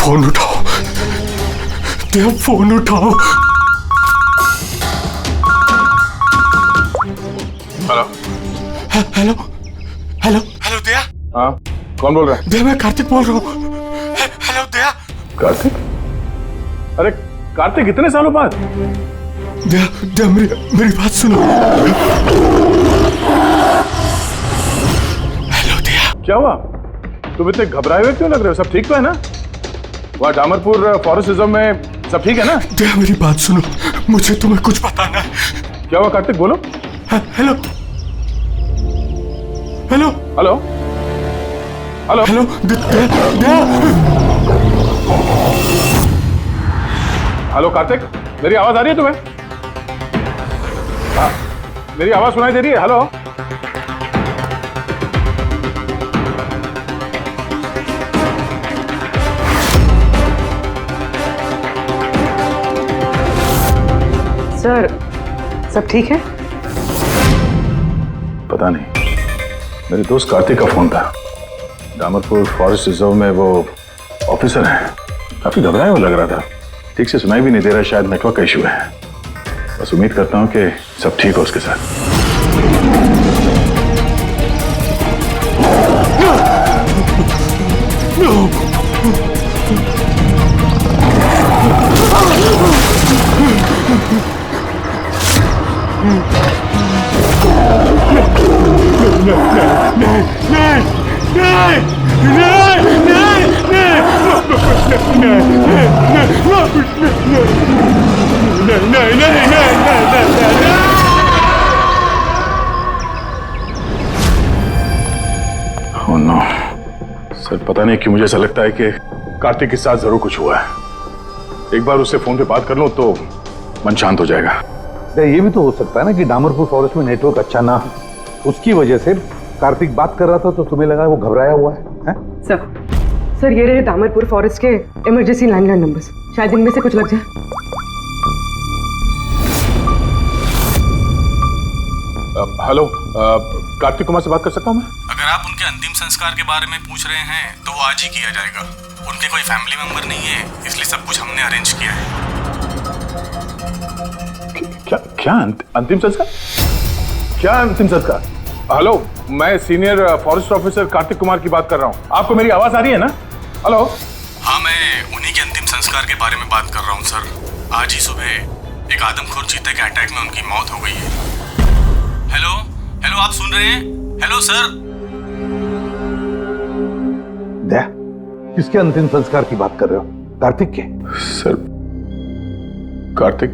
Phone उठाओ दया, phone उठाओ। Hello hello hello hello दया। हाँ, कौन बोल रहा है? दया, मैं कार्तिक बोल रहा हूँ। हेलो दया। कार्तिक? अरे कार्तिक, इतने सालों बाद? दया दया, मेरी बात सुनो। हेलो दया। क्या हुआ? तुम इतने घबराए हुए क्यों लग रहे हो? सब ठीक तो है ना? वहाँ डामरपुर फॉरेस्ट रिजर्व में सब ठीक है ना? दया, मेरी बात सुनो, मुझे तुम्हें कुछ बताना है। क्या हुआ कार्तिक, बोलो। Hello hello hello hello hello Daya. Hello Kartik, मेरी आवाज आ रही है तुम्हें? हाँ, मेरी आवाज सुनाई दे रही है? हेलो सर, सब ठीक है? पता नहीं, मेरे दोस्त कार्तिक का फोन था। डामरपुर फॉरेस्ट रिजर्व में वो ऑफिसर है, काफी घबराया हुआ लग रहा था। ठीक से सुनाई भी नहीं दे रहा, शायद नेटवर्क का इशू है। बस उम्मीद करता हूँ कि सब ठीक हो उसके साथ। Oh no. सर, पता नहीं क्यों मुझे ऐसा लगता है कि कार्तिक के साथ जरूर कुछ हुआ है। एक बार उससे फोन पे बात कर लो तो मन शांत हो जाएगा। ये भी तो हो सकता है ना कि डामरपुर फॉरेस्ट में नेटवर्क अच्छा ना हो, उसकी वजह से कार्तिक बात कर रहा था तो तुम्हें लगा वो घबराया हुआ है? सर ये रहे डामरपुर फॉरेस्ट के इमरजेंसी लैंडलाइन नंबर्स, शायद इनमें से कुछ लग जाए। हेलो, कार्तिक कुमार से बात कर सकता हूँ मैं? अगर आप उनके अंतिम संस्कार के बारे में पूछ रहे हैं तो वो आज ही किया जाएगा। उनके कोई फैमिली मेंबर नहीं है, इसलिए सब कुछ हमने अरेंज किया है। क्या अंतिम संस्कार? क्या अंतिम संस्कार? हेलो, मैं senior forest officer Kartik Kumar की बात कर रहा हूँ। आपको मेरी आवाज आ रही है ना? हेलो। हाँ, मैं उन्हीं के अंतिम संस्कार के बारे में बात कर रहा हूँ सर। आज ही सुबह एक आदमखोर चीते के अटैक में उनकी मौत हो गई है। हेलो हेलो, आप सुन रहे हैं? Hello sir. दया, किसके अंतिम संस्कार की बात कर रहे हो? कार्तिक के? सर, कार्तिक,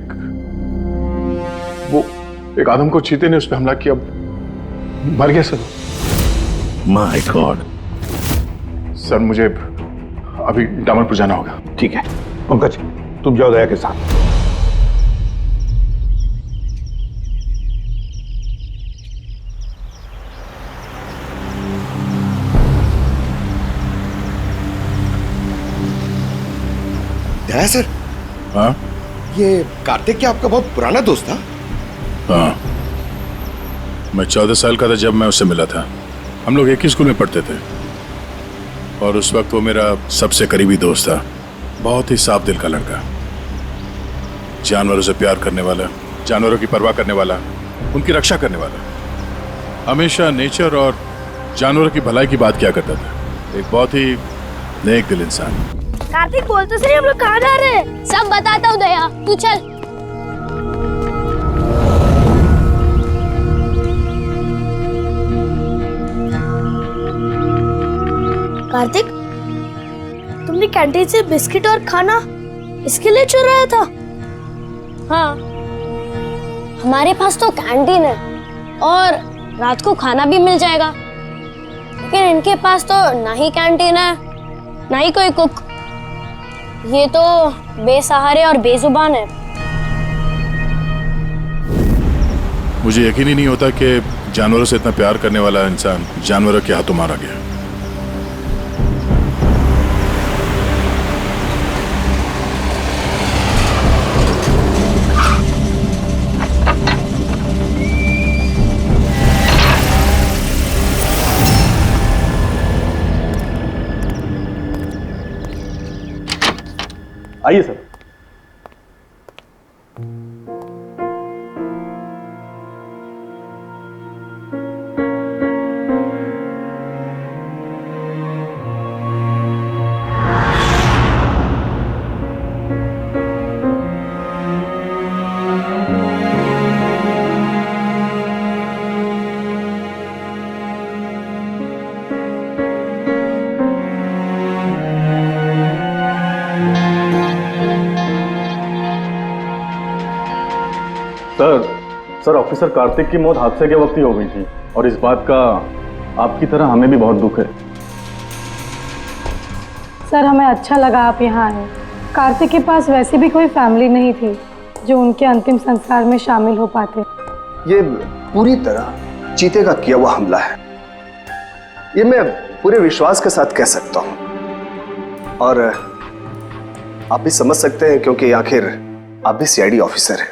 वो एक आदमखोर चीते ने उस पर हमला किया, मर गया सर। My God. सर, मुझे अभी डामरपुर जाना होगा। ठीक है पंकज, तुम जाओ दया के साथ। दया सर। हाँ? ये कार्तिक क्या आपका बहुत पुराना दोस्त था? हाँ, मैं 14 साल का था जब मैं उससे मिला था। हम लोग एक ही स्कूल में पढ़ते थे और उस वक्त वो मेरा सबसे करीबी दोस्त था। बहुत ही साफ दिल का लड़का, जानवरों से प्यार करने वाला, जानवरों की परवाह करने वाला, उनकी रक्षा करने वाला। हमेशा नेचर और जानवरों की भलाई की बात किया करता था। एक बहुत ही नेक दिल इंसान। कार्तिक, बोल तो सही, हम लोग कहाँ जा रहे हैं? सब बताता हूँ दया, तू चल। कार्तिक, तुमने कैंटीन से बिस्किट और खाना इसके लिए चुराया था? हाँ, हमारे पास तो कैंटीन है और रात को खाना भी मिल जाएगा, लेकिन इनके पास तो ना ही कैंटीन है ना ही कोई कुक। ये तो बेसहारे और बेजुबान है। मुझे यकीन ही नहीं होता कि जानवरों से इतना प्यार करने वाला इंसान जानवरों के हाथों मारा गया। आइए सर। सर ऑफिसर कार्तिक की मौत हादसे के वक्त ही हो गई थी और इस बात का आपकी तरह हमें भी बहुत दुख है। सर हमें अच्छा लगा आप यहाँ आए। कार्तिक के पास वैसे भी कोई फैमिली नहीं थी जो उनके अंतिम संस्कार में शामिल हो पाते। ये पूरी तरह चीते का किया हुआ हमला है, ये मैं पूरे विश्वास के साथ कह सकता हूं। और आप भी समझ सकते हैं क्योंकि आखिर आप भी सीआईडी ऑफिसर हैं।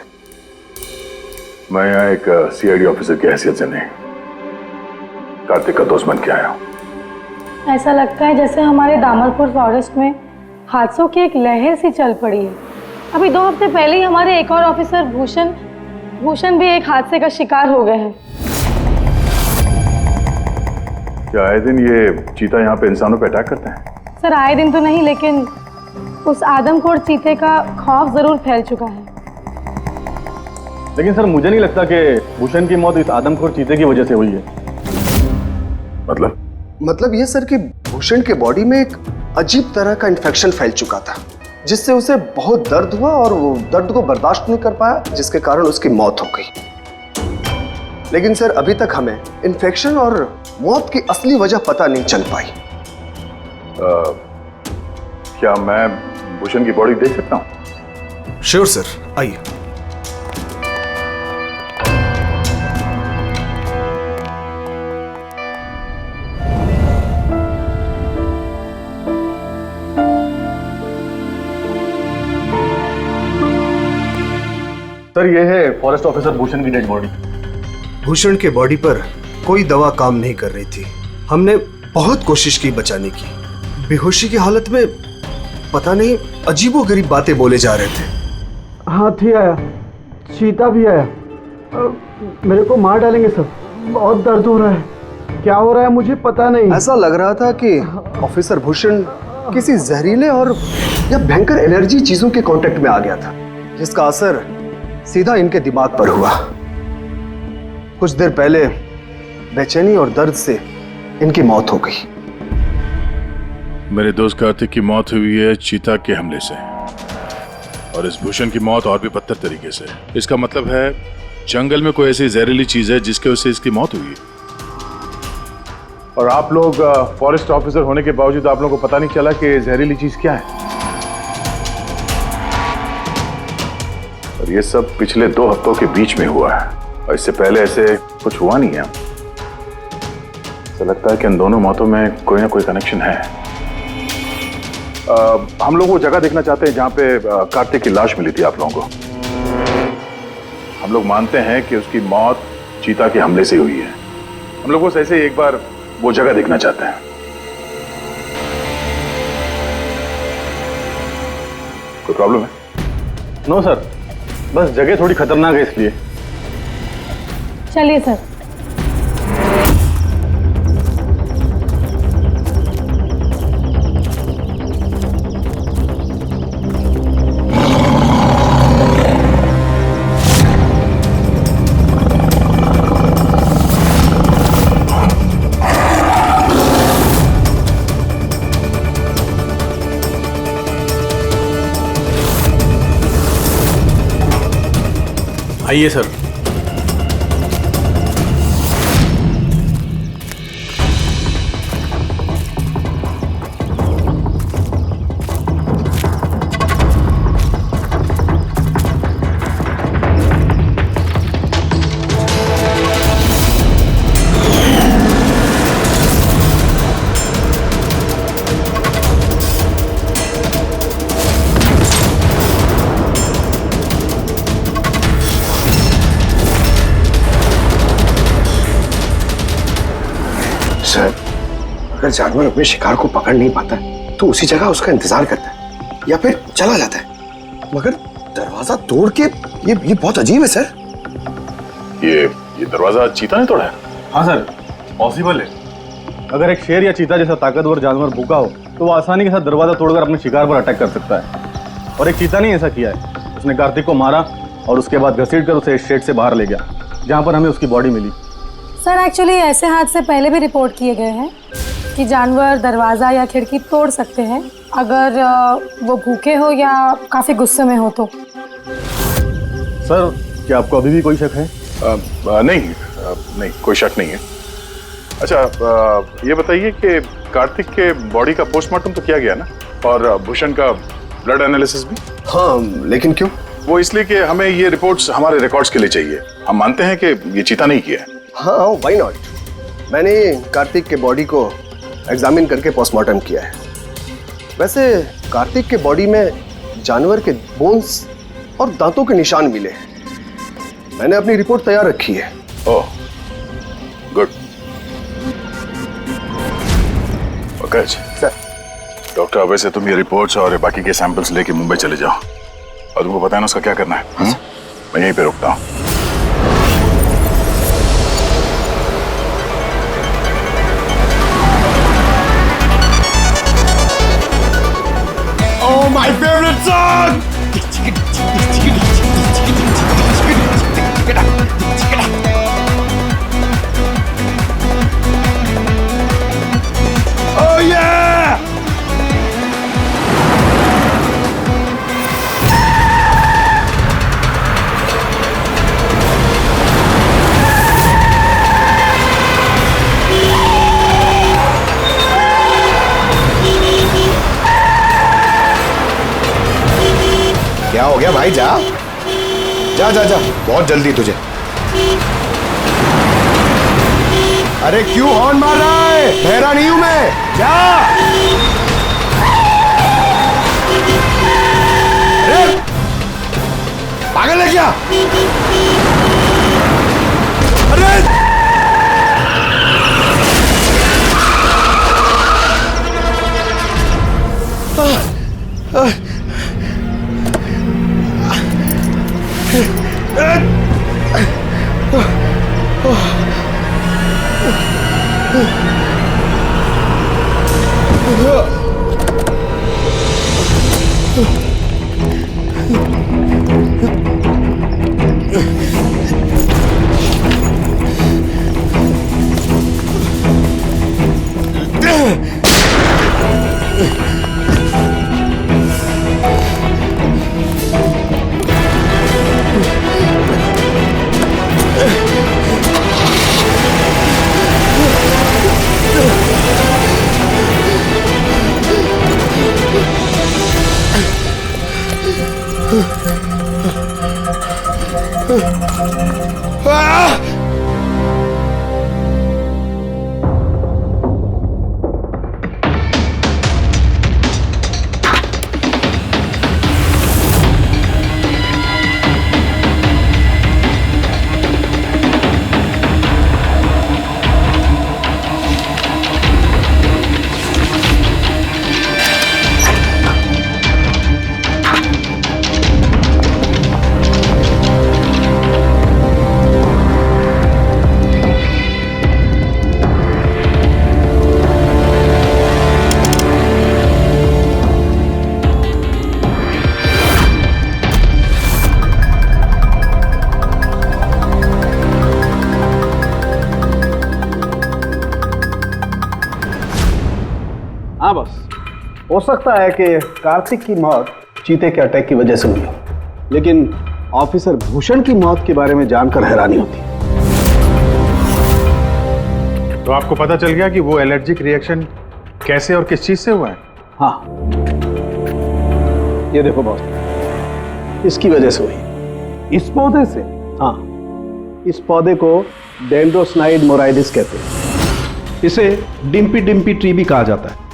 मैं यहाँ एक सीआईडी ऑफिसर की हैसियत से नहीं, कार्तिक का दोस्त बन के आया हूँ। ऐसा लगता है जैसे हमारे दामरपुर फॉरेस्ट में हादसों की एक लहर सी चल पड़ी है। अभी 2 हफ्ते पहले ही हमारे एक और ऑफिसर भूषण भी एक हादसे का शिकार हो गए हैं। क्या आए दिन ये चीता यहाँ पे इंसानों पे अटैक करते हैं? सर आए दिन तो नहीं, लेकिन उस आदमखोर चीते का खौफ जरूर फैल चुका है। लेकिन सर मुझे नहीं लगता कि भूषण की मौत इस आदमखोर चीते की वजह से हुई है। मतलब ये सर कि भूषण के बॉडी में एक अजीब तरह का इन्फेक्शन फैल चुका था, जिससे उसे बहुत दर्द हुआ और वो दर्द को बर्दाश्त नहीं कर पाया, जिसके कारण उसकी मौत हो गई। लेकिन सर अभी तक हमें इन्फेक्शन और मौत की असली वजह पता नहीं चल पाई। क्या मैं भूषण की बॉडी देख सकता हूँ? श्योर सर, आइए। सर ये है फॉरेस्ट ऑफिसर भूषण की डेड बॉडी। भूषण के बॉडी पर कोई दवा काम नहीं कर रही थी। हमने बहुत कोशिश की बचाने की। बेहोशी की हालत में पता नहीं अजीबोगरीब बातें बोले जा रहे थे। हाथी आया, चीता भी आया, मेरे को मार डालेंगे सर। बहुत दर्द हो रहा है, क्या हो रहा है मुझे पता नहीं। ऐसा लग रहा था कि ऑफिसर भूषण किसी जहरीले और या भयंकर एलर्जी चीजों के कांटेक्ट में आ गया था, जिसका असर सीधा इनके दिमाग पर हुआ। कुछ देर पहले बेचैनी और दर्द से इनकी मौत हो गई। मेरे दोस्त कार्तिक की मौत हुई है चीता के हमले से, और इस भूषण की मौत और भी बदतर तरीके से। इसका मतलब है जंगल में कोई ऐसी जहरीली चीज है जिसके वजह से इसकी मौत हुई है। और आप लोग फॉरेस्ट ऑफिसर होने के बावजूद आप लोगों को पता नहीं चला कि जहरीली चीज क्या है। और ये सब पिछले 2 हफ्तों के बीच में हुआ है, और इससे पहले ऐसे कुछ हुआ नहीं है। ऐसा लगता है कि इन दोनों मौतों में कोई ना कोई कनेक्शन है। हम लोग वो जगह देखना चाहते हैं जहां पे कार्तिक की लाश मिली थी आप लोगों को। हम लोग मानते हैं कि उसकी मौत चीता के हमले से हुई है। हम लोग बस ऐसे ही एक बार वो जगह देखना चाहते हैं। कोई प्रॉब्लम है? नो सर, बस जगह थोड़ी खतरनाक है इसलिए। चलिए सर। आइए सर। सर, अगर जानवर अपने शिकार को पकड़ नहीं पाता तो उसी जगह उसका इंतजार करता है। या फिर चला जाता है, मगर दरवाजा तोड़ के ये बहुत अजीब है सर। ये दरवाजा चीता ने तोड़ा है? हाँ सर, पॉसिबल है। अगर एक शेर या चीता जैसा ताकतवर जानवर भूखा हो तो वो आसानी के साथ दरवाजा तोड़कर अपने शिकार पर अटैक कर सकता है। और एक चीता ने ऐसा किया है, उसने कार्तिक को मारा और उसके बाद घसीटकर उसे शेड से बाहर ले गया, जहाँ पर हमें उसकी बॉडी मिली। सर एक्चुअली ऐसे हादसे पहले भी रिपोर्ट किए गए हैं कि जानवर दरवाज़ा या खिड़की तोड़ सकते हैं अगर वो भूखे हो या काफ़ी गुस्से में हो तो। सर, क्या आपको अभी भी कोई शक है? नहीं, कोई शक नहीं है। अच्छा, ये बताइए कि कार्तिक के बॉडी का पोस्टमार्टम तो किया गया ना, और भूषण का ब्लड एनालिसिस भी? हाँ, लेकिन क्यों? वो इसलिए कि हमें ये रिपोर्ट्स हमारे रिकॉर्ड्स के लिए चाहिए। हम मानते हैं कि ये चीता नहीं किया है। हाँ, व्हाई नॉट। मैंने कार्तिक के बॉडी को एग्जामिन करके पोस्टमार्टम किया है। वैसे कार्तिक के बॉडी में जानवर के बोन्स और दांतों के निशान मिले हैं। मैंने अपनी रिपोर्ट तैयार रखी है। ओह, गुड। Okay sir. डॉक्टर, वैसे तुम ये रिपोर्ट्स और बाकी के सैंपल्स लेके मुंबई चले जाओ, और तुमको पता है ना उसका क्या करना है। मैं यहीं पे रुकता हूँ। Oh, my favorite song! Oh yeah! क्या हो गया भाई? जा जा जा जा, बहुत जल्दी तुझे। अरे क्यों हॉर्न मार रहा है? बहरा नहीं हूं मैं। जा। अरे पागल है क्या? अरे हाँ बस, हो सकता है कि कार्तिक की मौत चीते के अटैक की वजह से हुई हो, लेकिन ऑफिसर भूषण की मौत के बारे में जानकर हैरानी होती है। तो आपको पता चल गया कि वो एलर्जिक रिएक्शन कैसे और किस चीज से हुआ है? हाँ, ये देखो बॉस, इसकी वजह से हुई। इस पौधे से? हाँ, इस पौधे को डेंड्रोसाइड मोराइडिस कहते हैं। इसे डिम्पी डिम्पी ट्री भी कहा जाता है।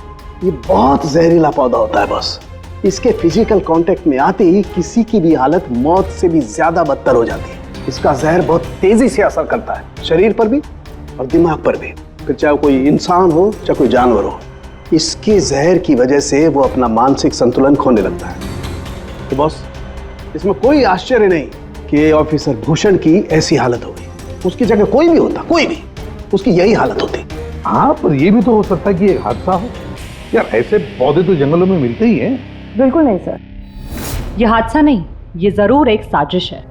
ये बहुत जहरीला पौधा होता है बॉस। इसके फिजिकल कांटेक्ट में आते ही किसी की भी हालत मौत से भी ज्यादा बदतर हो जाती है। इसका जहर बहुत तेजी से असर करता है, शरीर पर भी और दिमाग पर भी, फिर चाहे कोई इंसान हो चाहे कोई जानवर हो। इसके जहर की वजह से वो अपना मानसिक संतुलन खोने लगता है। तो बॉस, इसमें कोई आश्चर्य नहीं कि ऑफिसर भूषण की ऐसी हालत हो गई। उसकी जगह कोई भी होता, कोई भी, उसकी यही हालत होती। हाँ, पर ये भी तो हो सकता है कि एक हादसा हो। यार, ऐसे पौधे तो जंगलों में मिलते ही हैं। बिल्कुल नहीं सर, ये हादसा नहीं, ये जरूर एक साजिश है,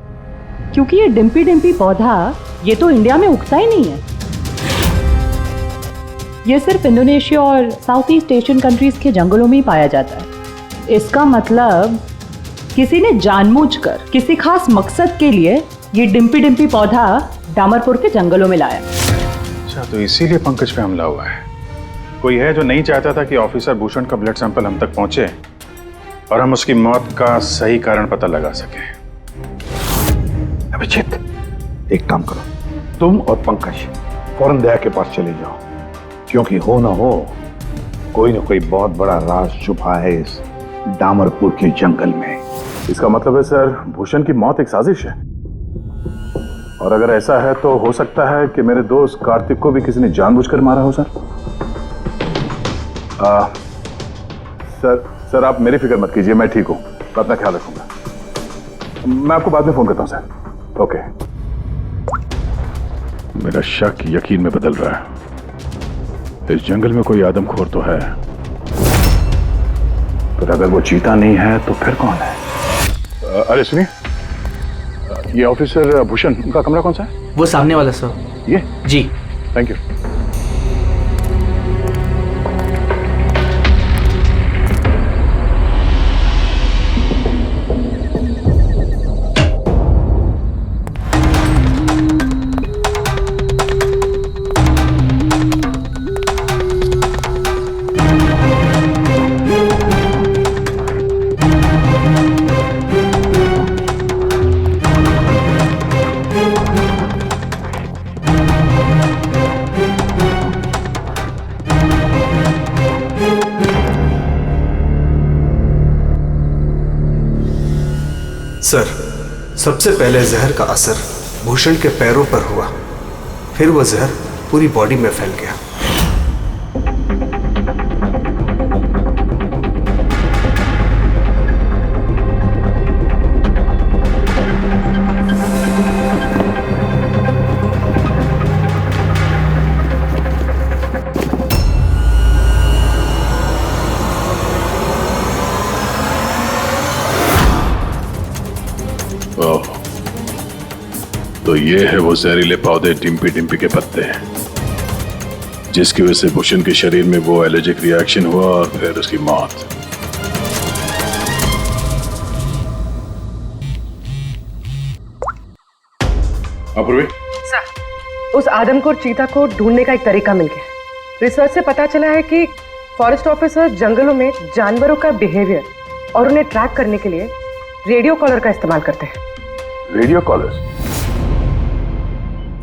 क्योंकि ये डिम्पी डिम्पी पौधा ये तो इंडिया में उगता ही नहीं है। ये सिर्फ इंडोनेशिया और साउथ ईस्ट एशियन कंट्रीज के जंगलों में ही पाया जाता है। इसका मतलब किसी ने जानबूझकर किसी खास मकसद के लिए ये डिम्पी डिम्पी पौधा डामरपुर के जंगलों में लाया। अच्छा, तो इसीलिए पंकज पे हमला हुआ है। कोई है जो नहीं चाहता था कि ऑफिसर भूषण का ब्लड सैंपल हम तक पहुंचे और हम उसकी मौत का सही कारण पता लगा सके। अभिजीत, एक काम करो, तुम और पंकज फौरन दया के पास चले जाओ, क्योंकि हो ना हो कोई ना कोई बहुत बड़ा राज छुपा है इस डामरपुर के जंगल में। इसका मतलब है सर, भूषण की मौत एक साजिश है, और अगर ऐसा है तो हो सकता है कि मेरे दोस्त कार्तिक को भी किसी ने जानबूझकर मारा हो। सर आप मेरी फिक्र मत कीजिए, मैं ठीक हूं, मैं अपना ख्याल रखूंगा। मैं आपको बाद में फोन करता हूं सर। ओके। मेरा शक यकीन में बदल रहा है। इस जंगल में कोई आदमखोर तो है, पर अगर वो चीता नहीं है तो फिर कौन है? अरे सुनिए, ये ऑफिसर भूषण, उनका कमरा कौन सा है? वो सामने वाला सर। ये? जी। Thank you. सर, सबसे पहले जहर का असर भूषण के पैरों पर हुआ, फिर वो जहर पूरी बॉडी में फैल गया। तो ये है वो जहरीले पौधे डिम्पी डिम्पी के पत्ते हैं, जिसकी वजह से भूषण के शरीर में वो एलर्जिक रिएक्शन हुआ और फिर उसकी मौत। अपूर्वी, सर, उस आदमखोर चीता को ढूंढने का एक तरीका मिल गया। रिसर्च से पता चला है कि फॉरेस्ट ऑफिसर जंगलों में जानवरों का बिहेवियर और उन्हें ट्रैक करने के लिए रेडियो कॉलर का इस्तेमाल करते हैं। Radio collars?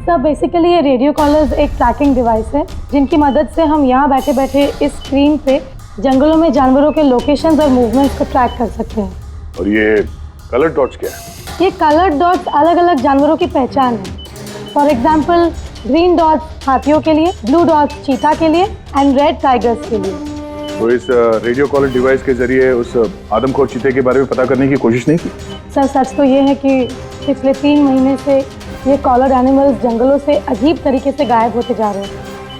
सर, बेसिकली ये रेडियो कॉलर्स एक ट्रैकिंग डिवाइस है, जिनकी मदद से हम यहाँ बैठे बैठे इस स्क्रीन पे जंगलों में जानवरों के लोकेशंस और मूवमेंट्स को ट्रैक कर सकते हैं। और ये कलर डॉट्स क्या है? ये कलर डॉट्स अलग अलग जानवरों की पहचान है। फॉर एग्जाम्पल, ग्रीन डॉट्स हाथियों के लिए, ब्लू डॉट्स चीता के लिए एंड रेड टाइगर्स के लिए। तो इस रेडियो कॉलर डिवाइस के जरिए उस आदमखोर चीते के बारे में पता करने की कोशिश नहीं की? सर, सच तो ये है कि पिछले 3 महीने से ये कॉलर एनिमल्स जंगलों से अजीब तरीके से गायब होते जा रहे हैं,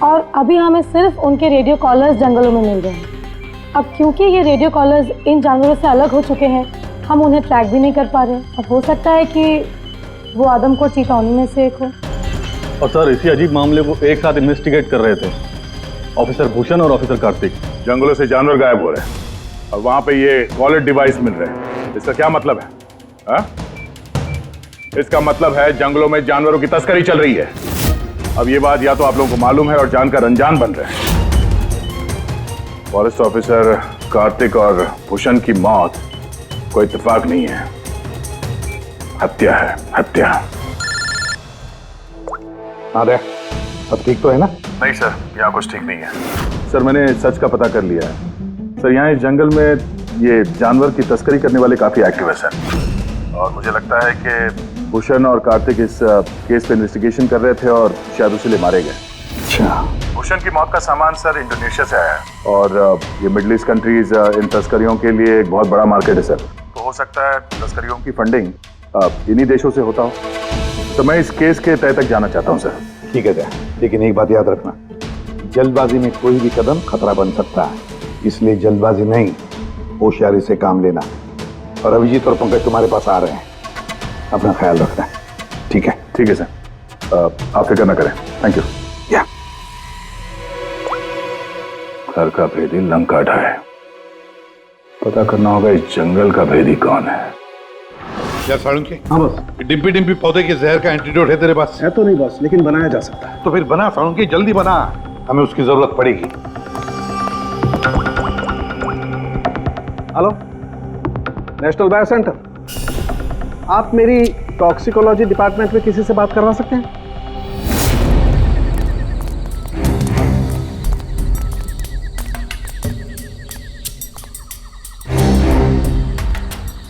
और अभी हमें सिर्फ उनके रेडियो कॉलर्स जंगलों में मिल रहे हैं। अब क्योंकि ये रेडियो कॉलर्स इन जानवरों से अलग हो चुके हैं, हम उन्हें ट्रैक भी नहीं कर पा रहे। अब हो सकता है कि वो आदमखोर चीता उन्हीं में से एक हो। और सर, इसी अजीब मामले को एक साथ इन्वेस्टिगेट कर रहे थे ऑफिसर भूषण और ऑफिसर कार्तिक। जंगलों से जानवर गायब हो रहे हैं और वहां पे ये कॉलर डिवाइस मिल रहे हैं। इसका क्या मतलब है? हा? इसका मतलब है जंगलों में जानवरों की तस्करी चल रही है। अब ये बात या तो आप लोगों को मालूम है और जानकर अनजान बन रहे हैं। फॉरेस्ट ऑफिसर कार्तिक और भूषण की मौत कोई इत्तेफाक नहीं है, हत्या है, हत्या। हाँ रे, अब ठीक तो है ना? नहीं सर, यहाँ कुछ ठीक नहीं है। सर, मैंने सच का पता कर लिया है। सर, यहाँ इस जंगल में ये जानवर की तस्करी करने वाले काफी एक्टिव है सर, और मुझे लगता है कि भूषण और कार्तिक इस केस पे इन्वेस्टिगेशन कर रहे थे और शायद उसीलिए मारे गए। अच्छा। भूषण की मौत का सामान सर इंडोनेशिया से आया है और ये मिडिल ईस्ट कंट्रीज इन तस्करियों के लिए एक बहुत बड़ा मार्केट है सर। तो हो सकता है तस्करियों की फंडिंग इन्हीं देशों से होता हो। तो मैं इस केस के तह तक जाना चाहता हूँ सर। ठीक है, लेकिन एक बात याद रखना, जल्दबाजी में कोई भी कदम खतरा बन सकता है, इसलिए जल्दबाजी नहीं, होशियारी से काम लेना। और अभिजीत और पंकज तुम्हारे पास आ रहे हैं, अपना ख्याल रखना। ठीक है? ठीक है सर, आप फिक्र न करें। Thank you. या घर का भेदी लंका ढाए, पता करना होगा इस जंगल का भेदी कौन है। क्या साळुंके? हाँ बस। डिम्पी डिम्पी पौधे के जहर का एंटीडोट है तेरे पास? है तो नहीं बस, लेकिन बनाया जा सकता है। तो फिर बना साळुंके, जल्दी बना, हमें उसकी जरूरत पड़ेगी। हेलो, नेशनल बायो सेंटर, आप मेरी टॉक्सिकोलॉजी डिपार्टमेंट में किसी से बात करवा सकते हैं?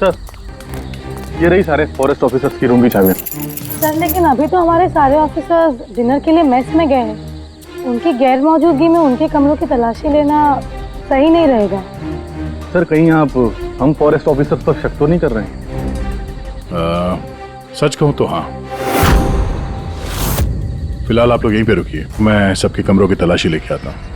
सर, ये रही सारे फॉरेस्ट ऑफिसर्स की रूम की चाबी। सर लेकिन अभी तो हमारे सारे ऑफिसर्स डिनर के लिए मेस में गए हैं। उनकी गैर मौजूदगी में उनके कमरों की तलाशी लेना सही नहीं रहेगा। सर कहीं आप हम फॉरेस्ट ऑफिसर्स पर शक तो नहीं कर रहे हैं? सच कहूं तो हाँ। फिलहाल आप लोग यहीं पे रुकिए, मैं सबके कमरों की तलाशी लेके आता हूँ।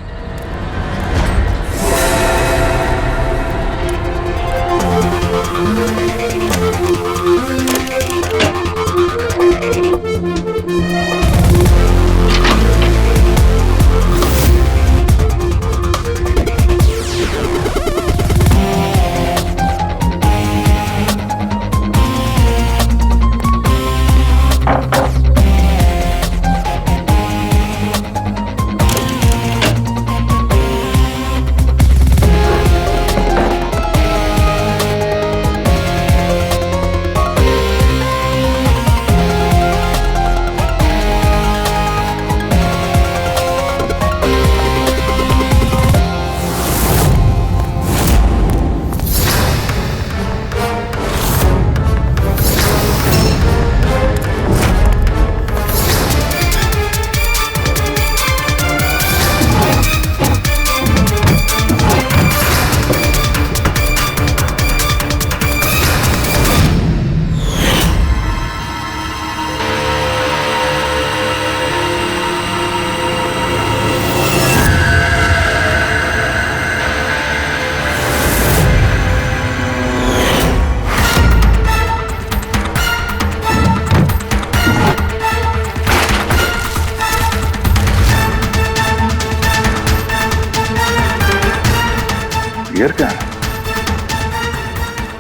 बियर क्या है?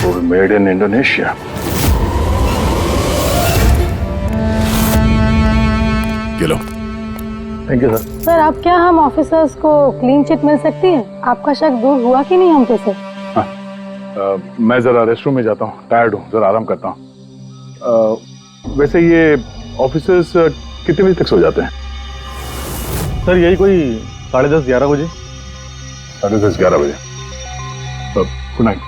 वो भी मेड इन इंडोनेशिया। ये लो। Thank you sir. सर अब क्या हम ऑफिसर्स को क्लीन चिट मिल सकती है? आपका शक दूर हुआ कि नहीं हम पे सर? मैं जरा रेस्ट रूम में जाता हूँ, टायर्ड हूँ, जरा आराम करता हूँ। वैसे ये ऑफिसर्स कितने बजे तक सो जाते हैं? सर यही कोई 10:30-11 बजे। 10:30-11 बजे। Good night.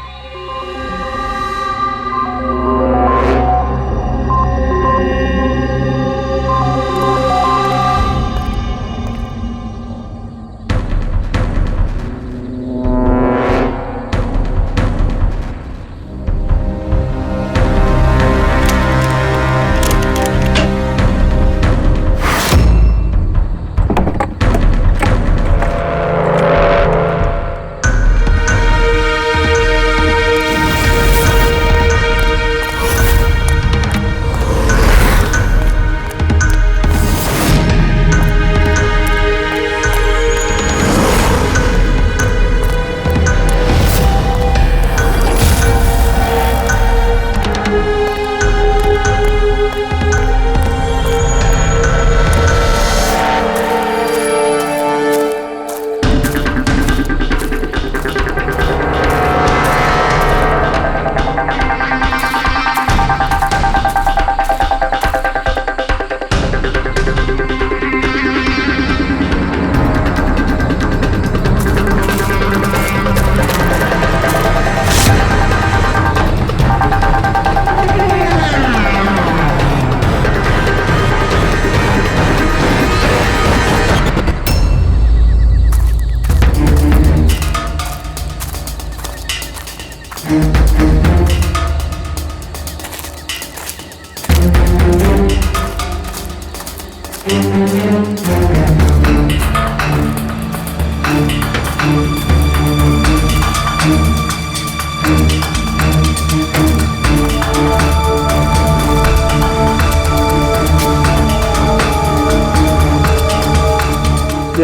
ये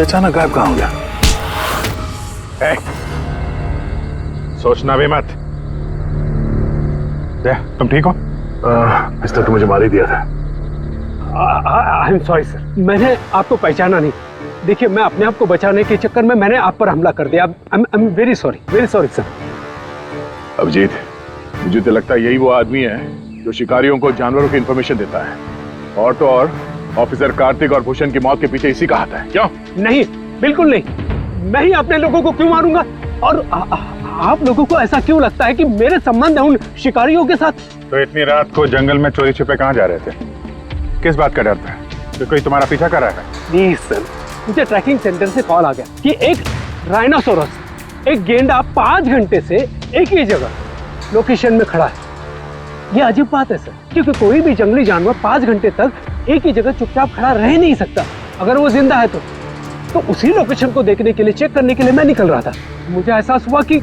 अचानक गायब कहाँ हो गया? सोचना भी मत। तुम ठीक हो? मिस्टर, तुम मुझे मार ही दिया था। आई एम सॉरी सर, मैंने आपको पहचाना नहीं। देखिए, मैं अपने आप को बचाने के चक्कर में मैंने आप पर हमला कर दिया। I am very sorry sir. Abhijit, मुझे तो लगता है यही वो आदमी है जो शिकारियों को जानवरों की इंफॉर्मेशन देता है। और तो और ऑफिसर कार्तिक और भूषण की मौत के पीछे इसी का हाथ है। क्यों? नहीं, बिल्कुल नहीं। मैं ही अपने लोगों को क्यों मारूंगा? और आप लोगों को ऐसा क्यों लगता है कि मेरे संबंध है उन शिकारियों के साथ? तो इतनी रात को जंगल में चोरी छिपे कहाँ जा रहे थे? किस बात का डर था? तो कोई तुम्हारा पीछा कर रहा है? प्लीज सर, मुझे ट्रैकिंग सेंटर से कॉल आ गया कि एक राइनोसोरस, एक गेंडा 5 घंटे से एक ही जगह लोकेशन में खड़ा है। ये अजीब बात है सर, क्योंकि कोई भी जंगली जानवर 5 घंटे तक एक ही जगह चुपचाप खड़ा रह नहीं सकता। अगर वो जिंदा है तो उसी लोकेशन को देखने के लिए, चेक करने के लिए मैं निकल रहा था। मुझे एहसास हुआ कि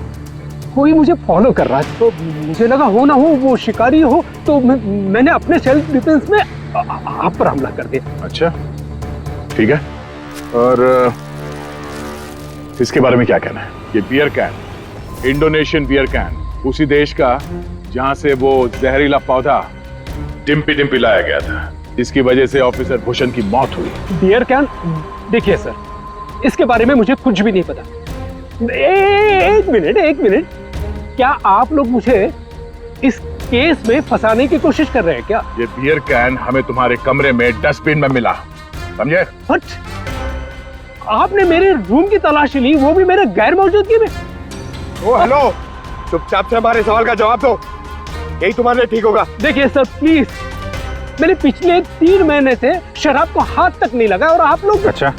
कोई मुझे फॉलो कर रहा है, तो मुझे लगा हो ना हो वो शिकारी हो, तो मैंने अपने सेल्फ डिफेंस में आप पर हमला कर दिया। अच्छा, ठीक है। और इसके बारे में क्या कहना है? ये beer can, Indonesian beer can, उसी देश का जहां से वो जहरीला पौधा डिम्पी डिम्पी लाया गया था, जिसकी वजह से ऑफिसर भूषण की मौत हुई। Beer can? देखिए सर, इसके बारे में मुझे कुछ भी नहीं पता। एक मिनट, क्या आप लोग मुझे इस केस में फंसाने की कोशिश कर रहे हैं क्या? ये बियर कैन हमें तुम्हारे कमरे में डस्टबिन में मिला, समझे? बट आपने मेरे रूम की तलाशी ली, वो भी मेरे गैर मौजूदगी में। ओ हेलो, चुपचाप से हमारे सवाल का जवाब दो, यही तुम्हारे लिए ठीक होगा। देखिए सर प्लीज, मैंने पिछले 3 महीने से शराब को हाथ तक नहीं लगा, और आप लोग। अच्छा,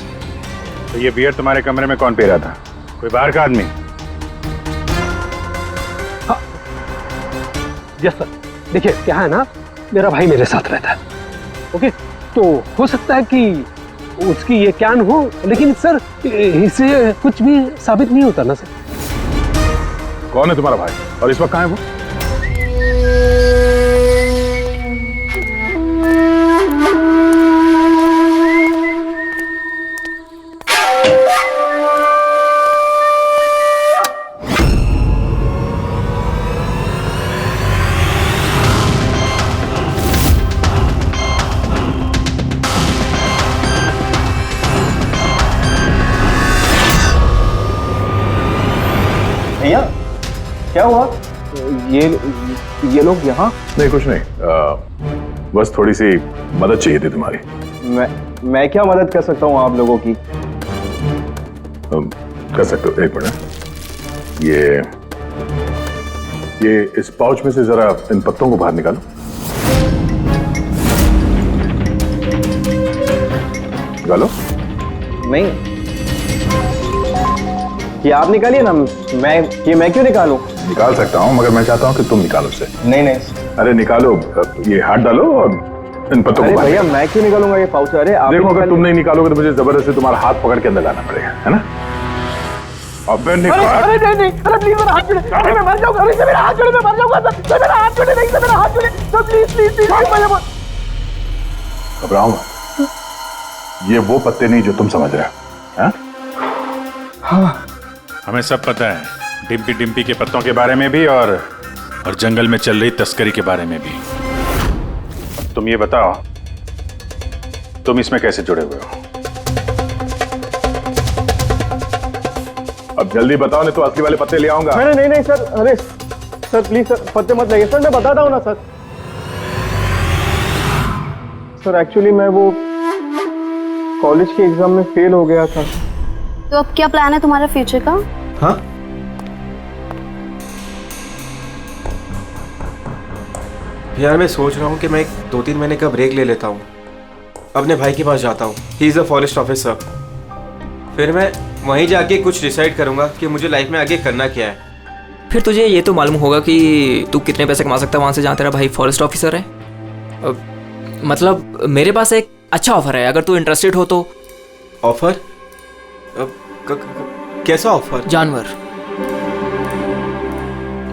तो ये बियर तुम्हारे कमरे में कौन पी रहा था? कोई बाहर का आदमी? Yes sir. देखिए क्या है ना, मेरा भाई मेरे साथ रहता है, ओके? तो हो सकता है कि उसकी ये कैन हो, लेकिन सर इससे कुछ भी साबित नहीं होता ना सर। कौन है तुम्हारा भाई और इस वक्त कहाँ है वो? भैया, क्या हुआ? ये लोग यहाँ? नहीं, कुछ नहीं, बस थोड़ी सी मदद चाहिए थी तुम्हारी। मैं क्या मदद कर सकता हूँ आप लोगों की? कर सकते हो। एक मिनट, ये इस पाउच में से जरा इन पत्तों को बाहर निकालो। निकालो। नहीं, ये आप निकालिए ना, मैं क्यों निकालूं? निकाल सकता हूँ, मगर मैं चाहता हूँ कि तुम निकालो उसे। नहीं। अरे निकालो, ये हाथ डालो और इन पत्तों को बाहर भैया, मैं क्यों निकालूंगा ये पाउच? अरे आप देखो, अगर तुम नहीं निकालोगे तो मुझे जबरदस्ती तुम्हारा हाथ पकड़ के अंदर लाना पड़ेगा, है ना? अबे निकाल। अरे नहीं, अरे प्लीज मेरा हाथ छोड़े, अरे मैं मर जाऊंगा, अरे मेरा हाथ छोड़े, मैं मर जाऊंगा सर, मेरा हाथ छोड़े, नहीं सर, मेरा हाथ छोड़े सर, प्लीज। घबराओ मत, ये वो पत्ते नहीं जो तुम समझ रहे हो। हाँ, हमें सब पता है, डिम्पी डिम्पी के पत्तों के बारे में भी और जंगल में चल रही तस्करी के बारे में भी। तुम ये बताओ, तुम इसमें कैसे जुड़े हुए हो? अब जल्दी बताओ, नहीं तो असली वाले पत्ते ले आऊंगा। नहीं सर, अरे सर प्लीज सर, पत्ते मत लगे सर, मैं बताता हूँ ना सर। सर एक्चुअली मैं वो कॉलेज के एग्जाम में फेल हो गया था। तो अब क्या प्लान है तुम्हारा फ्यूचर का? हाँ, यार मैं सोच रहा हूँ कि मैं 2-3 महीने का ब्रेक ले लेता हूँ, अपने भाई के पास जाता हूँ, he is a forest officer. फिर मैं वहीं जाके कुछ डिसाइड करूँगा कि मुझे लाइफ में आगे करना क्या है। फिर तुझे ये तो मालूम होगा कि तू कितने पैसे कमा सकता है वहाँ से जहाँ तेरा भाई फॉरेस्ट ऑफिसर है। मतलब मेरे पास एक अच्छा ऑफर है, अगर तू इंटरेस्टेड हो तो। ऑफर? कैसा ऑफर? जानवर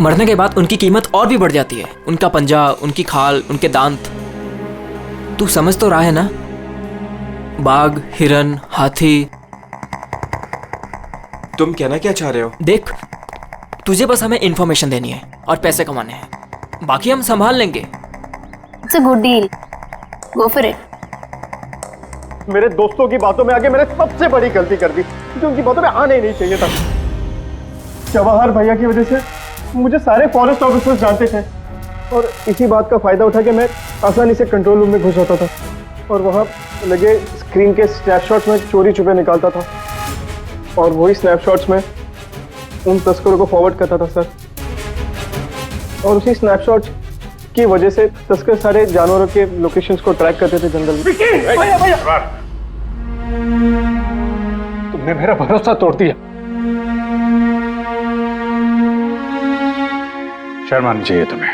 मरने के बाद उनकी कीमत और भी बढ़ जाती है, उनका पंजा, उनकी खाल, उनके दांत। तू समझ तो रहा है ना? बाघ, हिरन, हाथी। तुम कहना क्या चाह रहे हो? देख, तुझे बस हमें इंफॉर्मेशन देनी है और पैसे कमाने हैं, बाकी हम संभाल लेंगे। It's a good deal, go for it. मेरे दोस्तों की बातों में आके मैंने सबसे बड़ी गलती कर दी, क्योंकि उनकी बातों में आना ही नहीं चाहिए था। जवाहर भैया की वजह से मुझे सारे फॉरेस्ट ऑफिसर्स जानते थे और इसी बात का फायदा उठा के मैं आसानी से कंट्रोल रूम में घुस जाता था और वहाँ लगे स्क्रीन के स्नैपशॉट्स में चोरी छुपे निकालता था और वही स्नैपशॉट्स में उन तस्करों को फॉरवर्ड करता था सर। और उसी स्नैपशॉट्स की वजह से तस्कर सारे जानवरों के लोकेशंस को ट्रैक करते थे जंगल में। भैया तुमने मेरा भरोसा तोड़ दिया। शर्म आनी चाहिए तुम्हें,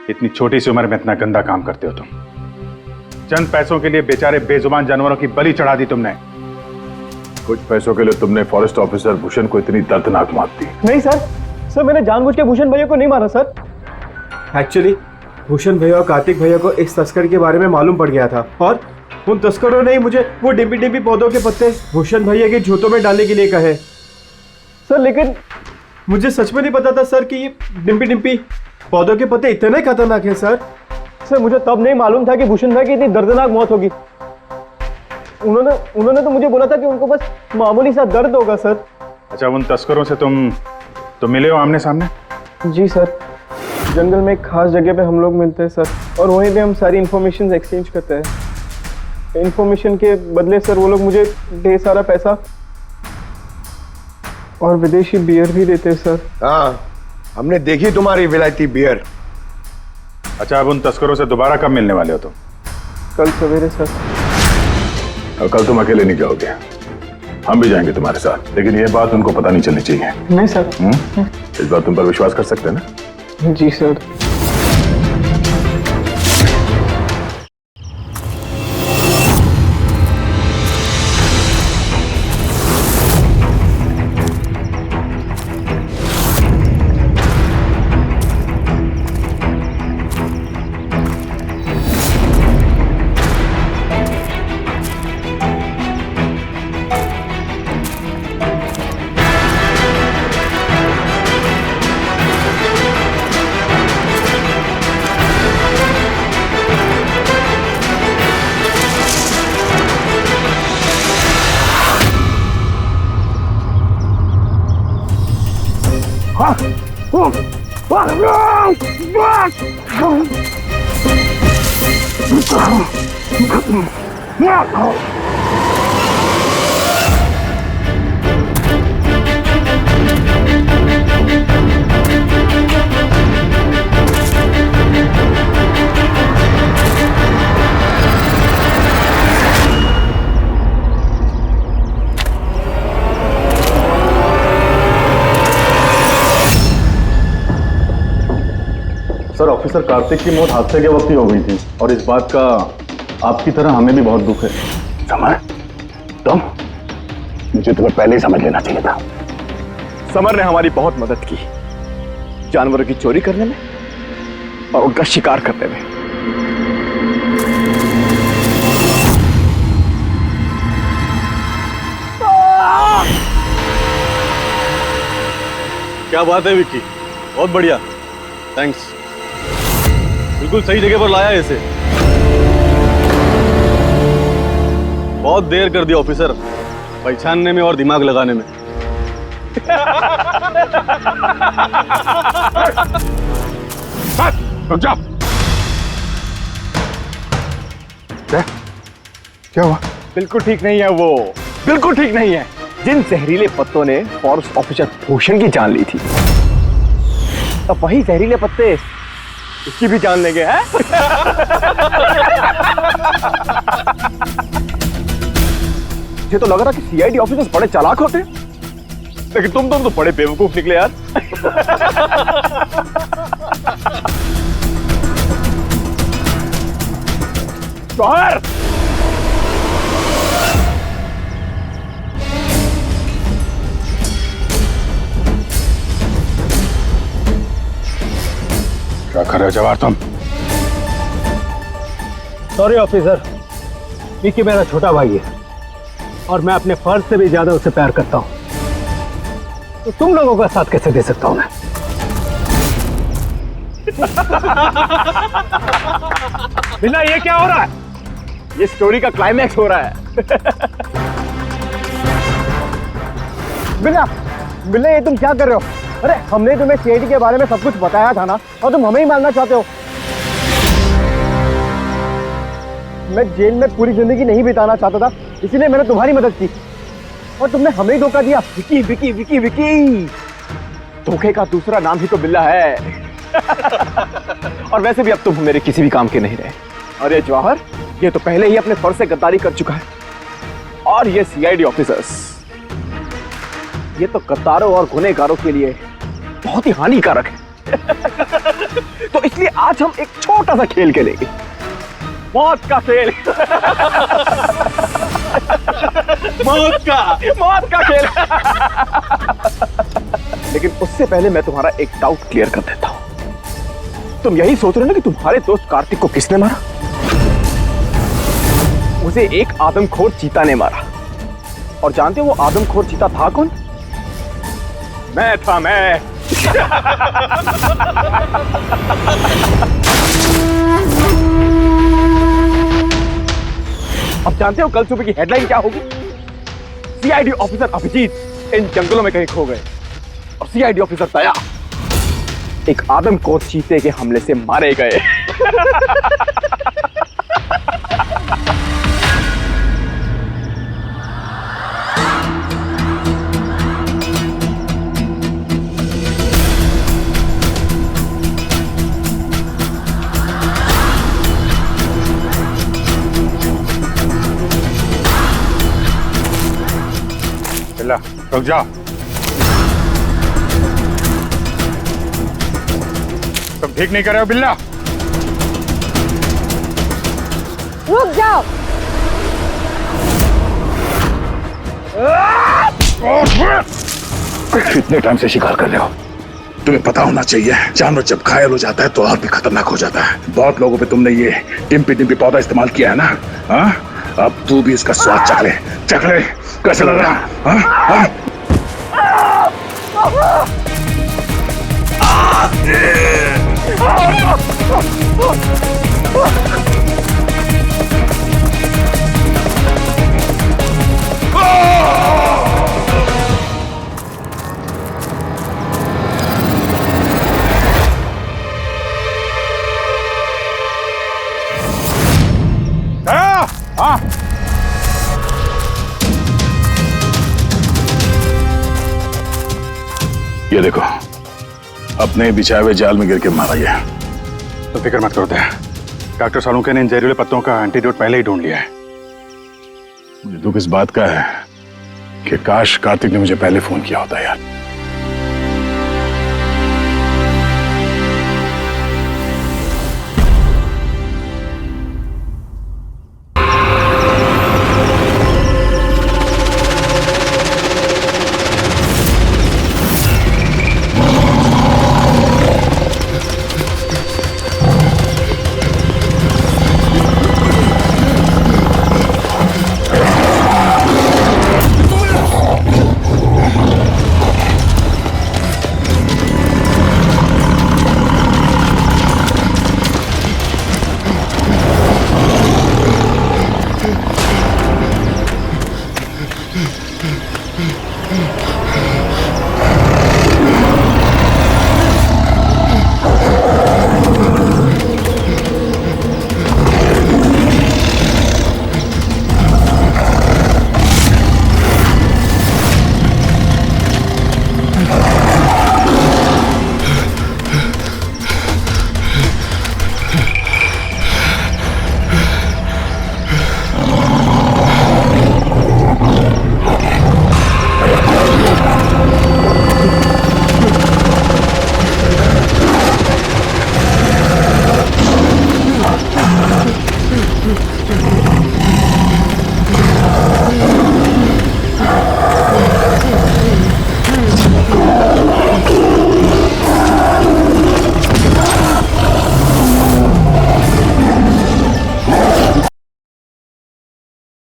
इतनी छोटी सी उम्र में इतना गंदा काम करते हो तुम। चंद पैसों के लिए बेचारे बेजुबान जानवरों की बलि चढ़ा दी तुमने। कुछ पैसों के लिए तुमने फॉरेस्ट ऑफिसर भूषण को इतनी दर्दनाक मौत दी। नहीं सर मैंने जानबूझ के भूषण भैया को नहीं मारा सर। एक्चुअली भूषण भैया और कार्तिक भैया को इस तस्कर के बारे में मालूम पड़ गया था और उन तस्करों ने ही मुझे वो डिम्पी डिम्पी पौधों के पत्ते भूषण भैया के जूतों में डालने के लिए कहे। सर लेकिन मुझे सच में नहीं पता था सर कि ये डिम्पी डिम्पी पौधों के पत्ते इतने खतरनाक हैं सर। मुझे तब नहीं मालूम था कि भूषण भाई की इतनी दर्दनाक मौत होगी। उन्होंने तो मुझे बोला था कि उनको बस मामूली सा दर्द होगा सर। अच्छा, उन तस्करों से तुम मिले हो आमने सामने? जी सर, जंगल में एक खास जगह पे हम लोग मिलते हैं सर और वहीं पे हम सारी इंफॉर्मेशन एक्सचेंज करते हैं। इंफॉर्मेशन के बदले सर वो लोग मुझे ढेर सारा पैसा और विदेशी बियर भी देते हैं सर। हाँ, हमने देखी तुम्हारी विलायती बियर। अच्छा, अब उन तस्करों से दोबारा कब मिलने वाले हो तुम? कल सवेरे सर। और कल तुम अकेले नहीं जाओगे, हम भी जाएंगे तुम्हारे साथ, लेकिन ये बात उनको पता नहीं चलनी चाहिए। नहीं सर। इस बात तुम पर विश्वास कर सकते हैं ना? जी सर। सर, ऑफिसर कार्तिक की मौत हादसे के वक्त ही हो गई थी और इस बात का आपकी तरह हमें भी बहुत दुख है। समर, तुम? मुझे तुम्हें पहले ही समझ लेना चाहिए था। समर ने हमारी बहुत मदद की, जानवरों की चोरी करने में और उनका शिकार करने में। क्या बात है विक्की, बहुत बढ़िया, थैंक्स। बिल्कुल सही जगह पर लाया है इसे। बहुत देर कर दिया ऑफिसर, पहचानने में और दिमाग लगाने में। रुक जाओ। क्या हुआ? बिल्कुल ठीक नहीं है वो, बिल्कुल ठीक नहीं है। जिन जहरीले पत्तों ने फॉरेस्ट ऑफिसर भूषण की जान ली थी, अब वही जहरीले पत्ते इसकी भी जान लेंगे, हैं? मुझे तो लग रहा कि सीआईडी ऑफिसर्स बड़े चालाक होते हैं। लेकिन तुम दोनों तो बड़े बेवकूफ निकले यार। जौहर, क्या कर रहे हो जवाहर तुम? सॉरी ऑफिसर, विकी मेरा छोटा भाई है और मैं अपने फर्ज से भी ज्यादा उसे प्यार करता हूं, तो तुम लोगों का साथ कैसे दे सकता हूं मैं? बिल्ला ये क्या हो रहा है? ये स्टोरी का क्लाइमैक्स हो रहा है। बिल्ला, बिल्ला ये तुम क्या कर रहे हो? अरे हमने तुम्हें सीआईडी के बारे में सब कुछ बताया था ना, और तुम हमें ही मारना चाहते हो। मैं जेल में पूरी जिंदगी नहीं बिताना चाहता था, इसीलिए मैंने तुम्हारी मदद की, और तुमने हमें ही धोखा दिया। विकी विकी विकी विकी, धोखे का दूसरा नाम ही तो बिल्ला है। और वैसे भी अब तुम मेरे किसी भी काम के नहीं रहे। अरे जौहर, ये तो पहले ही अपने फर्ज से गद्दारी कर चुका है, और ये सीआईडी ऑफिसर्स, ये तो गद्दारों और गुनहगारों के लिए बहुत ही हानिकारक है। तो इसलिए आज हम एक छोटा सा खेल खेलेंगे, मौत का खेल। मौत का खेल। लेकिन उससे पहले मैं तुम्हारा एक डाउट क्लियर कर देता हूं। तुम यही सोच रहे हो ना कि तुम्हारे दोस्त कार्तिक को किसने मारा? उसे एक आदमखोर चीता ने मारा। और जानते हो वो आदमखोर चीता था कौन? मैं था, मैं। अब जानते हो कल सुबह की हेडलाइन क्या होगी? सीआईडी ऑफिसर अभिजीत इन जंगलों में कहीं खो गए, और सीआईडी ऑफिसर दया एक आदमखोर चीते के हमले से मारे गए। रुक जाओ। तुम ठीक नहीं कर रहे हो बिल्ला? रुक जाओ। कितने टाइम से शिकार कर रहे हो? तुम्हें पता होना चाहिए, जानवर जब घायल हो जाता है तो और भी खतरनाक हो जाता है। बहुत लोगों पे तुमने ये डिम्पी डिम्पी पौधा इस्तेमाल किया है ना? हाँ, अब तू भी इसका स्वाद चख ले। चख ले, कैसे लग रहा? हाँ? हाँ? ये देखो, अपने बिछाए हुए जाल में गिर के मारा गया। तो फिक्र मत करो दया, डॉक्टर सालुंके ने इन जहरीले पत्तों का एंटीडोट पहले ही ढूंढ लिया है। मुझे दुख इस बात का है कि काश कार्तिक ने मुझे पहले फोन किया होता यार। चल